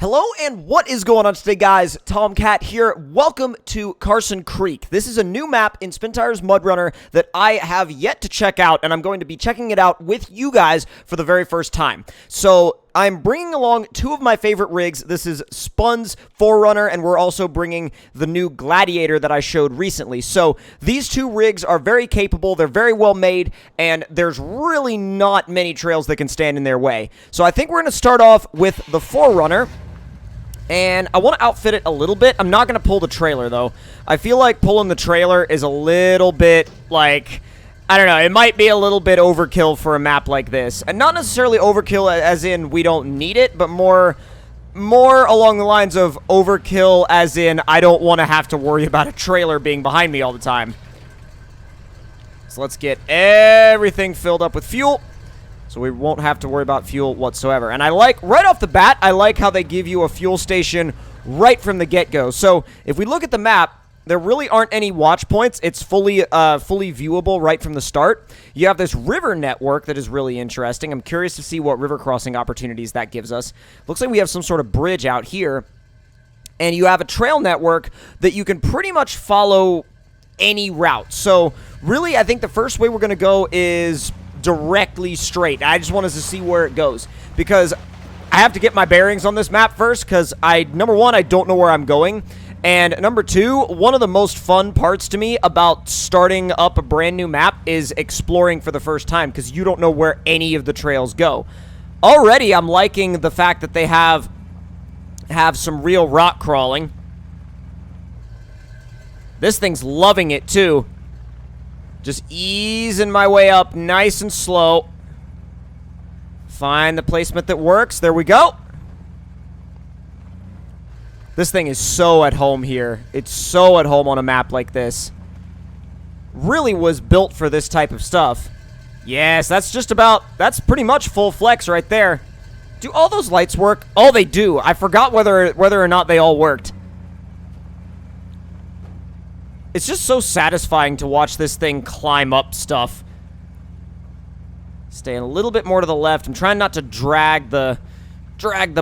Hello and what is going on today, guys? Tomcat here. Welcome to Carson Creek. This is a new map in SpinTires MudRunner that I have yet to check out, and I'm going to be checking it out with you guys for the very first time. So I'm bringing along two of my favorite rigs. This is Spun's 4Runner, and we're also bringing the new Gladiator that I showed recently. So these two rigs are very capable, they're very well made, and there's really not many trails that can stand in their way. So I think we're going to start off with the 4Runner. And I want to outfit it a little bit. I'm not going to pull the trailer, though. I feel like pulling the trailer is a little bit, like, I don't know. It might be a little bit overkill for a map like this. And not necessarily overkill as in we don't need it, but more along the lines of overkill as in I don't want to have to worry about a trailer being behind me all the time. So let's get everything filled up with fuel, so we won't have to worry about fuel whatsoever. And I like, right off the bat, I like how they give you a fuel station right from the get-go. So if we look at the map, there really aren't any watch points. It's fully viewable right from the start. You have this river network that is really interesting. I'm curious to see what river crossing opportunities that gives us. Looks like we have some sort of bridge out here. And you have a trail network that you can pretty much follow any route. So really, I think the first way we're going to go is directly straight. I just want us to see where it goes, because I have to get my bearings on this map first, because number one, I don't know where I'm going, and number two, one of the most fun parts to me about starting up a brand new map is exploring for the first time, because you don't know where any of the trails go. Already, I'm liking the fact that they have some real rock crawling. This thing's loving it too. Just easing my way up nice and slow. Find the placement that works. There we go. This thing is so at home here. It's so at home on a map like this. Really was built for this type of stuff. Yes, that's pretty much full flex right there. Do all those lights work? Oh, they do. I forgot whether or not they all worked. It's just so satisfying to watch this thing climb up stuff. Staying a little bit more to the left. I'm trying not to drag the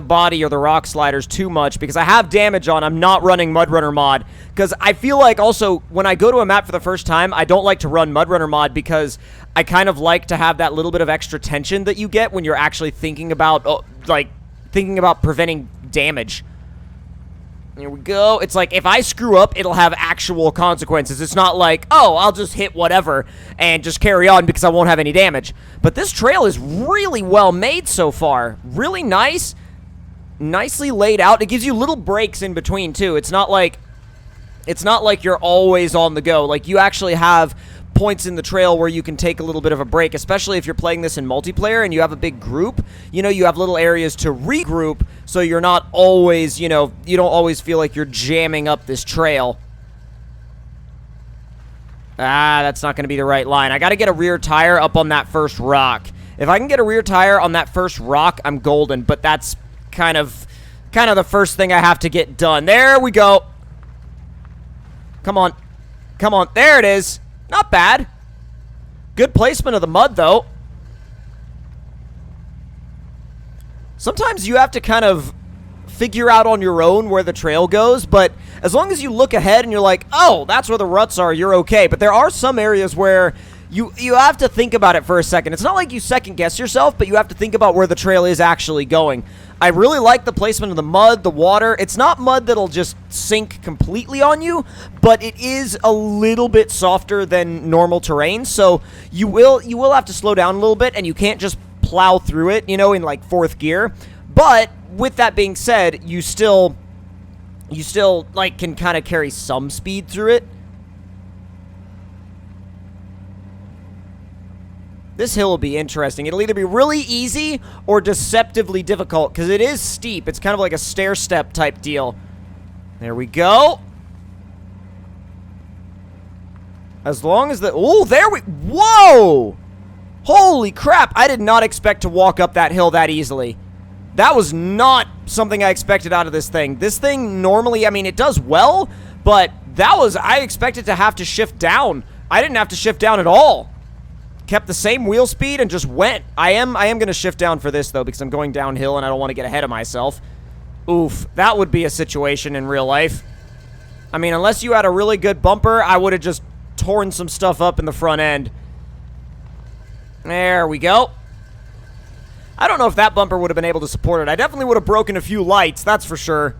body or the rock sliders too much, because I have damage on. I'm not running MudRunner mod, because I feel like also when I go to a map for the first time, I don't like to run MudRunner mod, because I kind of like to have that little bit of extra tension that you get when you're actually thinking about preventing damage. Here we go. It's like, if I screw up, it'll have actual consequences. It's not like, oh, I'll just hit whatever and just carry on because I won't have any damage. But this trail is really well made so far. Really nice. Nicely laid out. It gives you little breaks in between, too. It's not like you're always on the go. Like, you actually have points in the trail where you can take a little bit of a break, especially if you're playing this in multiplayer and you have a big group. You know, you have little areas to regroup, so you're not always, you don't always feel like you're jamming up this trail. That's not going to be the right line. I got to get a rear tire up on that first rock. If I can get a rear tire on that first rock, I'm golden, but that's kind of the first thing I have to get done. There we go. Come on. Come on. There it is. Not bad. Good placement of the mud, though. Sometimes you have to kind of figure out on your own where the trail goes, but as long as you look ahead and you're like, oh, that's where the ruts are, you're okay. But there are some areas where you have to think about it for a second. It's not like you second guess yourself, but you have to think about where the trail is actually going. I really like the placement of the mud, the water. It's not mud that'll just sink completely on you, but it is a little bit softer than normal terrain, so you will have to slow down a little bit, and you can't just plow through it, in like fourth gear. But with that being said, you still like can kind of carry some speed through it. This hill will be interesting. It'll either be really easy or deceptively difficult, because it is steep. It's kind of like a stair-step type deal. There we go. As long as the... Oh, there we... Whoa! Holy crap! I did not expect to walk up that hill that easily. That was not something I expected out of this thing. This thing normally, I mean, it does well, but I expected to have to shift down. I didn't have to shift down at all. Kept the same wheel speed and just went. I am going to shift down for this, though, because I'm going downhill and I don't want to get ahead of myself. Oof, that would be a situation in real life. I mean, unless you had a really good bumper, I would have just torn some stuff up in the front end. There we go. I don't know if that bumper would have been able to support it. I definitely would have broken a few lights, that's for sure.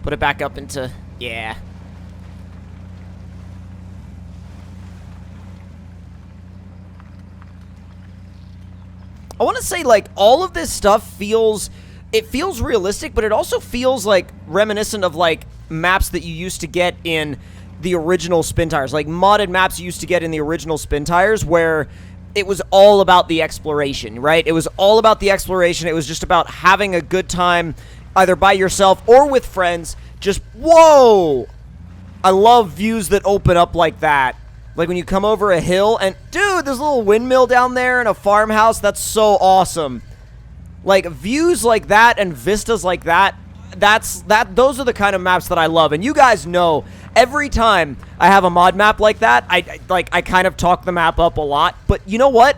Put it back up into... yeah. I want to say, like, all of this stuff feels... it feels realistic, but it also feels, like, reminiscent of, like, maps that you used to get in the original SpinTires. Like, modded maps you used to get in the original SpinTires, where it was all about the exploration, right? It was all about the exploration. It was just about having a good time, either by yourself or with friends. Just, whoa! I love views that open up like that. Like when you come over a hill and, dude, there's a little windmill down there and a farmhouse. That's so awesome. Like, views like that and vistas like that, those are the kind of maps that I love. And you guys know, every time I have a mod map like that, I kind of talk the map up a lot. But you know what?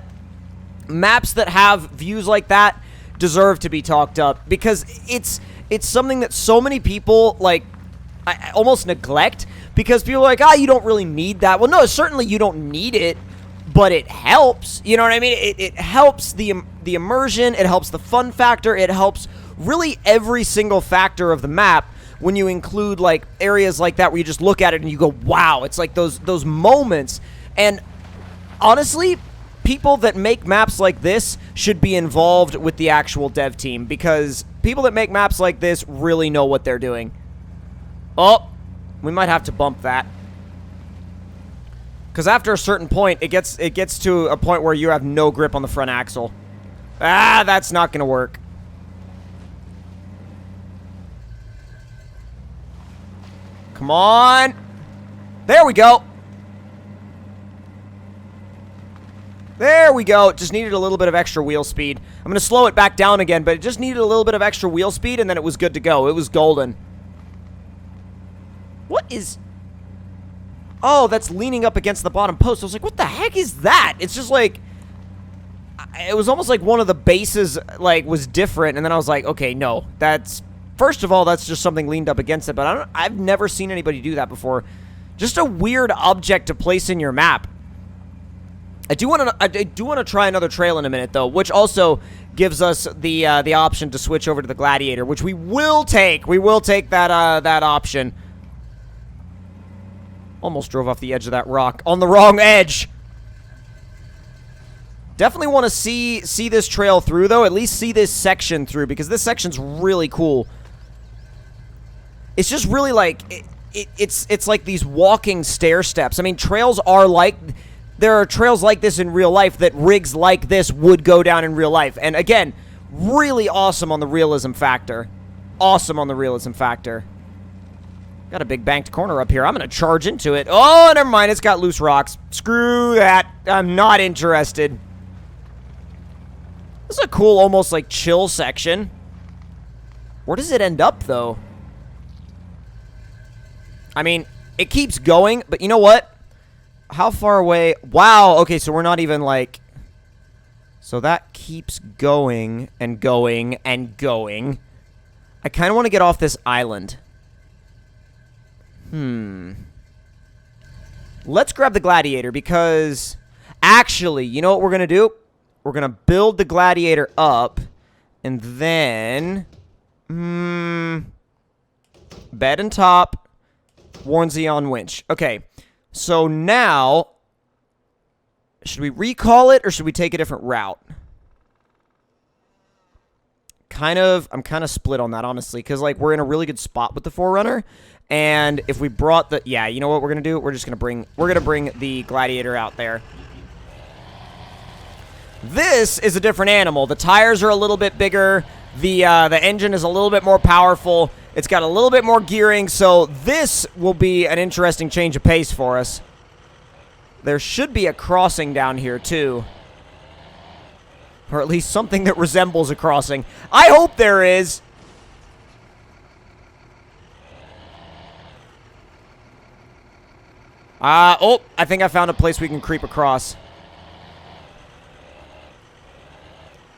Maps that have views like that deserve to be talked up, because it's something that so many people, like, I almost neglect, because people are like, you don't really need that. Well, no, certainly you don't need it, but it helps. You know what I mean? It helps the immersion, it helps the fun factor, it helps really every single factor of the map when you include, like, areas like that where you just look at it and you go, wow. It's like those moments. And honestly, people that make maps like this should be involved with the actual dev team, because people that make maps like this really know what they're doing. Oh, we might have to bump that. Because after a certain point, it gets to a point where you have no grip on the front axle. That's not going to work. Come on. There we go. There we go. It just needed a little bit of extra wheel speed. I'm going to slow it back down again, but it just needed a little bit of extra wheel speed, and then it was good to go. It was golden. What is... oh, that's leaning up against the bottom post. I was like, what the heck is that? It's just like... it was almost like one of the bases, like, was different, and then I was like, okay, no. That's... first of all, that's just something leaned up against it, but I've never seen anybody do that before. Just a weird object to place in your map. I do want to try another trail in a minute, though, which also gives us the option to switch over to the Gladiator, which we will take. We will take that option. Almost drove off the edge of that rock. On the wrong edge. Definitely want to see this trail through, though. At least see this section through, because this section's really cool. It's just really like... it's like these walking stair steps. I mean, trails are like... there are trails like this in real life that rigs like this would go down in real life. And again, really awesome on the realism factor. Awesome on the realism factor. Got a big banked corner up here. I'm going to charge into it. Oh, never mind. It's got loose rocks. Screw that. I'm not interested. This is a cool, almost like chill section. Where does it end up, though? I mean, it keeps going, but you know what? How far away? Wow. Okay, so we're not even like... so that keeps going and going and going. I kind of want to get off this island. Let's grab the Gladiator, because... actually, you know what we're going to do? We're going to build the Gladiator up, and then... bed and top, Warnsey on winch. Okay, so now... should we recall it, or should we take a different route? I'm kind of split on that, honestly, because, like, we're in a really good spot with the 4Runner, and if we brought the... yeah, you know what we're going to do? We're just going to bring the Gladiator out there. This is a different animal. The tires are a little bit bigger. The engine is a little bit more powerful. It's got a little bit more gearing, so this will be an interesting change of pace for us. There should be a crossing down here, too. Or at least something that resembles a crossing. I hope there is. Oh, I think I found a place we can creep across.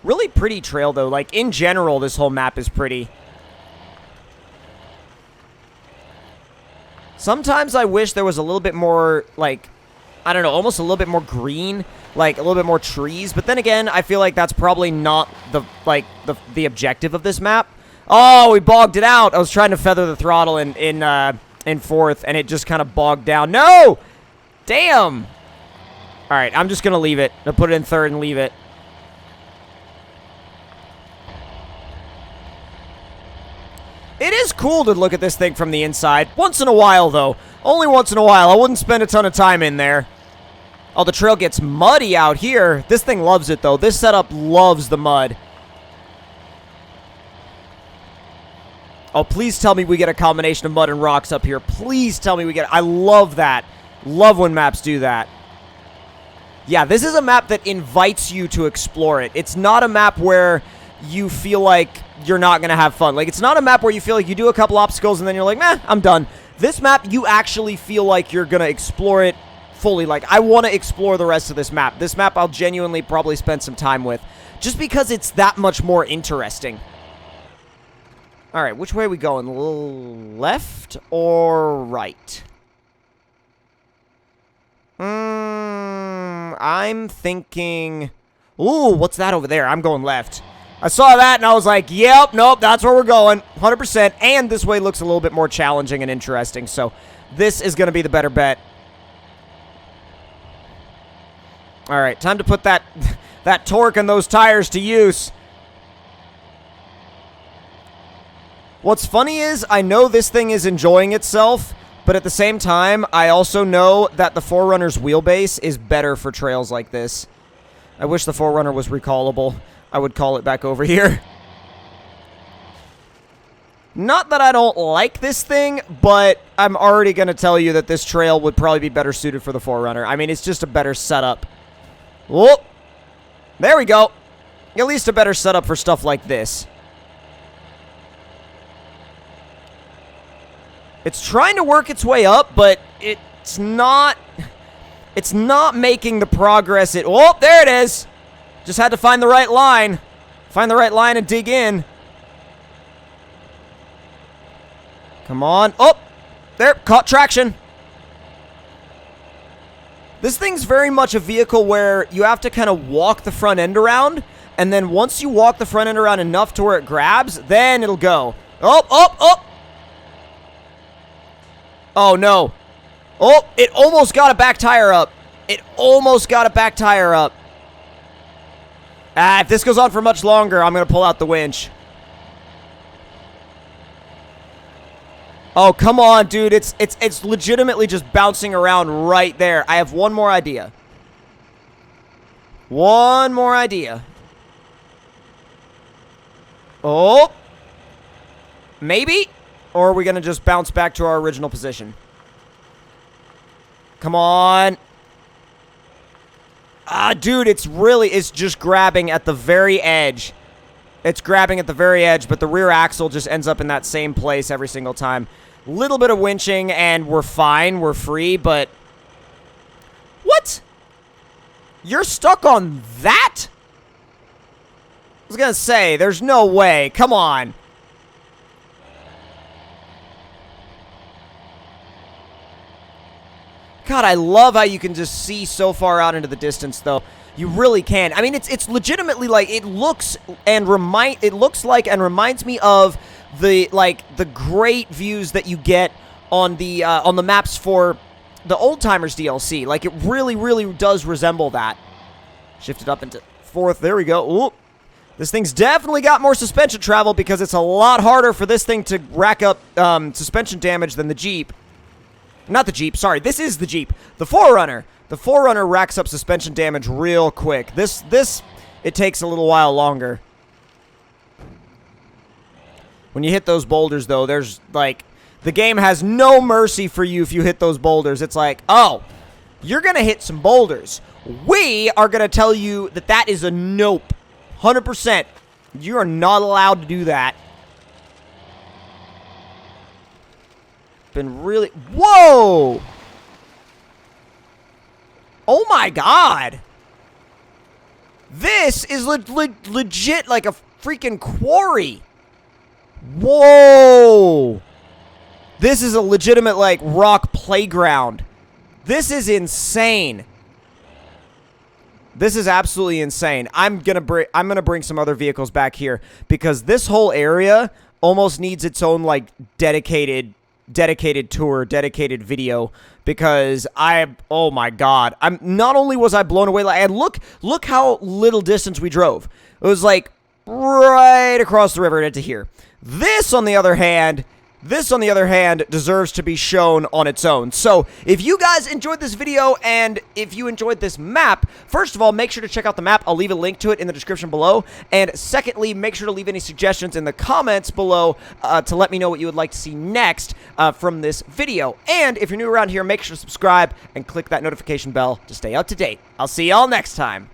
Really pretty trail, though. Like, in general, this whole map is pretty. Sometimes I wish there was a little bit more, like, I don't know, almost a little bit more green, like a little bit more trees. But then again, I feel like that's probably not the objective of this map. Oh, we bogged it out. I was trying to feather the throttle in fourth, and it just kind of bogged down. No! Damn! All right, I'm just going to leave it. I'll put it in third and leave it. It is cool to look at this thing from the inside. Once in a while, though. Only once in a while. I wouldn't spend a ton of time in there. Oh, the trail gets muddy out here. This thing loves it, though. This setup loves the mud. Oh, please tell me we get a combination of mud and rocks up here. Please tell me we get... I love that. Love when maps do that. Yeah, this is a map that invites you to explore it. It's not a map where you feel like you're not going to have fun. Like, it's not a map where you feel like you do a couple obstacles and then you're like, meh, I'm done. This map, you actually feel like you're going to explore it fully. Like, I want to explore the rest of this map. This map I'll genuinely probably spend some time with, just because it's that much more interesting. All right, which way are we going? Left or right? I'm thinking... Ooh, what's that over there? I'm going left. I saw that, and I was like, yep, nope, that's where we're going, 100%. And this way looks a little bit more challenging and interesting, so this is going to be the better bet. All right, time to put that, that torque and those tires to use. What's funny is, I know this thing is enjoying itself, but at the same time, I also know that the 4Runner's wheelbase is better for trails like this. I wish the 4Runner was recallable. I would call it back over here. Not that I don't like this thing, but I'm already going to tell you that this trail would probably be better suited for the 4Runner. I mean, it's just a better setup. Whoop. There we go. At least a better setup for stuff like this. It's trying to work its way up, but it's not making the progress it... Oh, there it is. Just had to find the right line. Find the right line and dig in. Come on. Oh, there, caught traction. This thing's very much a vehicle where you have to kind of walk the front end around, and then once you walk the front end around enough to where it grabs, then it'll go. Oh, oh, oh. Oh, no. Oh, it almost got a back tire up. It almost got a back tire up. If this goes on for much longer, I'm going to pull out the winch. Oh, come on, dude. It's legitimately just bouncing around right there. I have one more idea. One more idea. Oh. Maybe? Or are we going to just bounce back to our original position? Come on. Ah, dude, it's just grabbing at the very edge. It's grabbing at the very edge, but the rear axle just ends up in that same place every single time. Little bit of winching, and we're fine. We're free, but... What? You're stuck on that? I was gonna say, there's no way. Come on. God, I love how you can just see so far out into the distance, though. You really can. I mean, it's legitimately like it looks like and reminds me of the great views that you get on the maps for the Old Timers DLC. Like, it really does resemble that. Shifted up into fourth. There we go. Ooh. This thing's definitely got more suspension travel because it's a lot harder for this thing to rack up suspension damage than the Jeep. Not the Jeep, sorry. This is the Jeep. The 4Runner. The 4Runner racks up suspension damage real quick. This, it takes a little while longer. When you hit those boulders, though, there's, like, the game has no mercy for you if you hit those boulders. It's like, oh, you're going to hit some boulders. We are going to tell you that that is a nope. 100%. You are not allowed to do that. Been really... Whoa! Oh my god! This is legit like a freaking quarry. Whoa. This is a legitimate, like, rock playground. This is insane. This is absolutely insane. I'm gonna bring some other vehicles back here because this whole area almost needs its own, like, dedicated tour, dedicated video, because oh my god, not only was I blown away, like, and look how little distance we drove. It was like right across the river into here. This on the other hand deserves to be shown on its own. So if you guys enjoyed this video and if you enjoyed this map, first of all, make sure to check out the map. I'll leave a link to it in the description below. And secondly, make sure to leave any suggestions in the comments below to let me know what you would like to see next from this video. And if you're new around here, make sure to subscribe and click that notification bell to stay up to date. I'll see y'all next time.